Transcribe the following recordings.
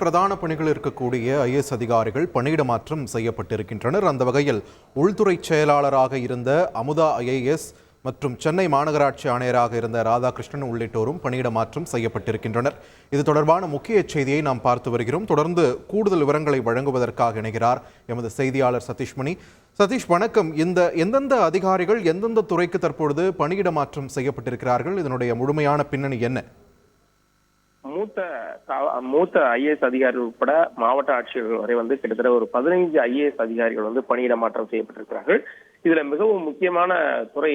பிரதான பணிகள் இருக்கக்கூடிய ஐஏஎஸ் அதிகாரிகள் பணியிட மாற்றம் செய்யப்பட்டிருக்கின்றனர். அந்த வகையில் உள்துறை செயலாளராக இருந்த அமுதா ஐஏஎஸ் மற்றும் சென்னை மாநகராட்சி ஆணையராக இருந்த ராதாகிருஷ்ணன் உள்ளிட்டோரும் பணியிட மாற்றம் செய்யப்பட்டிருக்கின்றனர். இது தொடர்பான முக்கிய செய்தியை நாம் பார்த்து வருகிறோம். தொடர்ந்து கூடுதல் விவரங்களை வழங்குவதற்காக இணைகிறார் எமது செய்தியாளர் சதீஷ்மணி. சதீஷ், வணக்கம். எந்தெந்த அதிகாரிகள் எந்தெந்த துறைக்கு தற்பொழுது பணியிட மாற்றம் செய்யப்பட்டிருக்கிறார்கள்? இதனுடைய முழுமையான பின்னணி என்ன? மூத்த ஐஏஎஸ் அதிகாரிகள் உட்பட மாவட்ட ஆட்சியர்கள் வரை கிட்டத்தட்ட ஒரு 15 ஐஏஎஸ் அதிகாரிகள் பணியிட மாற்றம் செய்யப்பட்டிருக்கிறார்கள். இதுல மிகவும் முக்கியமான துறை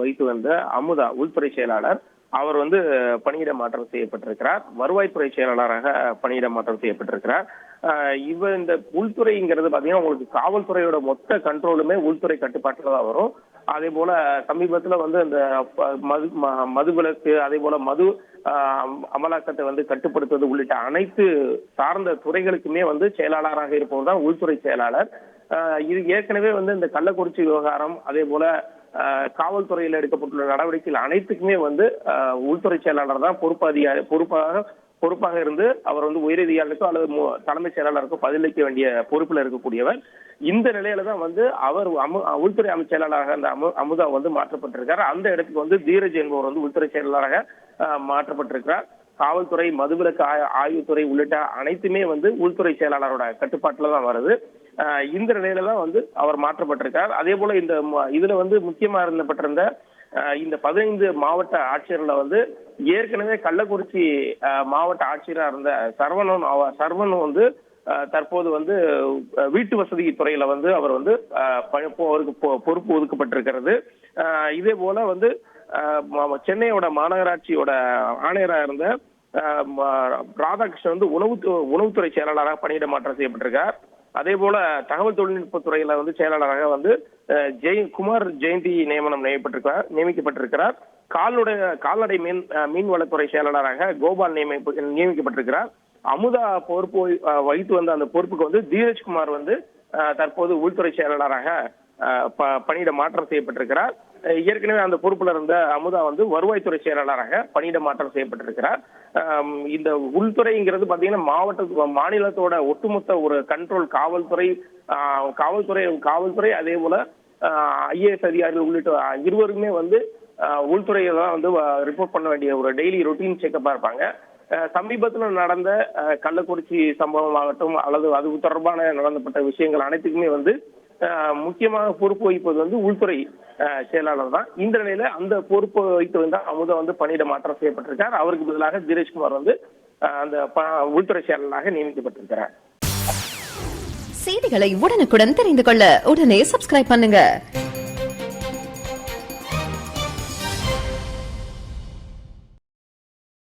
வைத்து வந்த அமுதா உள்துறை செயலாளர் அவர் பணியிட மாற்றம் செய்யப்பட்டிருக்கிறார். வருவாய்த்துறை செயலாளராக பணியிட மாற்றம் செய்யப்பட்டிருக்கிறார். இந்த உள்துறைங்கிறது பாத்தீங்கன்னா உங்களுக்கு காவல்துறையோட மொத்த கண்ட்ரோலுமே உள்துறை கட்டுப்பாட்டுல தான் வரும். அதே போல சமீபத்துல அந்த மதுவிலக்கு, அதே போல மது அமலாக்கத்தை கட்டுப்படுத்துவது உள்ளிட்ட அனைத்து சார்ந்த துறைகளுக்குமே செயலாளராக இருப்பவர் தான் உள்துறை செயலாளர். இது ஏற்கனவே இந்த கள்ளக்குறிச்சி விவகாரம், அதே போல காவல்துறையில் எடுக்கப்பட்டுள்ள நடவடிக்கைகள் அனைத்துக்குமே உள்துறை செயலாளர் தான் பொறுப்பாக இருந்து அவர் உயரதிகாரிகளுக்கோ அல்லது தலைமைச் செயலாளருக்கோ பதிலளிக்க வேண்டிய பொறுப்புல இருக்கக்கூடியவர். இந்த நிலையில தான் அவர் உள்துறை அமைச்சர் செயலாளராக அந்த அமுதா மாற்றப்பட்டிருக்கார். அந்த இடத்துக்கு தீரஜ் என்பவர் உள்துறை செயலாளராக மாற்றப்பட்டிருக்கிறார். காவல்துறை, மதுவிலக்கு ஆய்வுத்துறை உள்ளிட்ட அனைத்துமே உள்துறை செயலாளரோட கட்டுப்பாட்டுல தான் வருது. இந்த நிலையில தான் அவர் மாற்றப்பட்டிருக்கார். அதே போல இதுல முக்கியமா இருந்தப்பட்டிருந்த இந்த 15 மாவட்ட ஆட்சியர்ல ஏற்கனவே கள்ளக்குறிச்சி மாவட்ட ஆட்சியரா இருந்த சரவணன் தற்போது வீட்டு வசதி துறையில அவர் அவருக்கு பொறுப்பு ஒதுக்கப்பட்டிருக்கிறது. இதே போல சென்னையோட மாநகராட்சியோட ஆணையரா இருந்த ராதாகிருஷ்ணன் உணவுத்துறை செயலாளராக பணியிட மாற்றம் செய்யப்பட்டிருக்கார். அதே போல தகவல் தொழில்நுட்ப துறையில செயலாளராக குமார் ஜெயந்தி நியமிக்கப்பட்டிருக்கிறார். கால்நடை மீன்வளத்துறை செயலாளராக கோபால் நியமிக்கப்பட்டிருக்கிறார். அமுதா பொறுப்பு வகித்து வந்த அந்த பொறுப்புக்கு தீரஜ்குமார் தற்போது உள்துறை செயலாளராக பணியிட மாற்றம் செய்யப்பட்டிருக்கிறார். ஏற்கனவே அந்த பொறுப்புல இருந்த அமுதா வருவாய்த்துறை செயலாளராக பணியிட மாற்றம் செய்யப்பட்டிருக்கிறார். இந்த உள்துறைங்கிறது பாத்தீங்கன்னா மாநிலத்தோட ஒட்டுமொத்த ஒரு கண்ட்ரோல் காவல்துறை அதே போல ஐஏஎஸ் அதிகாரிகள் உள்ளிட்ட இருவருமே உள்துறையை தான் ரிப்போர்ட் பண்ண வேண்டிய ஒரு டெய்லி ரொட்டீன் செக்கப்பா இருப்பாங்க. சமீபத்துல நடந்த கள்ளக்குறிச்சி சம்பவம் ஆகட்டும் அல்லது அது தொடர்பான நடந்தப்பட்ட விஷயங்கள் அனைத்துக்குமே முக்கியமாக பொறுப்பு வகிப்பது உள்துறை செயலாளர் தான். இந்த நிலையில அந்த பொறுப்பு வைத்து அமுதா பணியிட மாற்றம் செய்யப்பட்டிருக்கார். அவருக்கு பதிலாக தீரஜ்குமார் அந்த உள்துறை செயலாளராக நியமிக்கப்பட்டிருக்கிறார். செய்திகளை உடனுக்குடன் தெரிந்து கொள்ள உடனே சப்ஸ்கிரைப் பண்ணுங்க.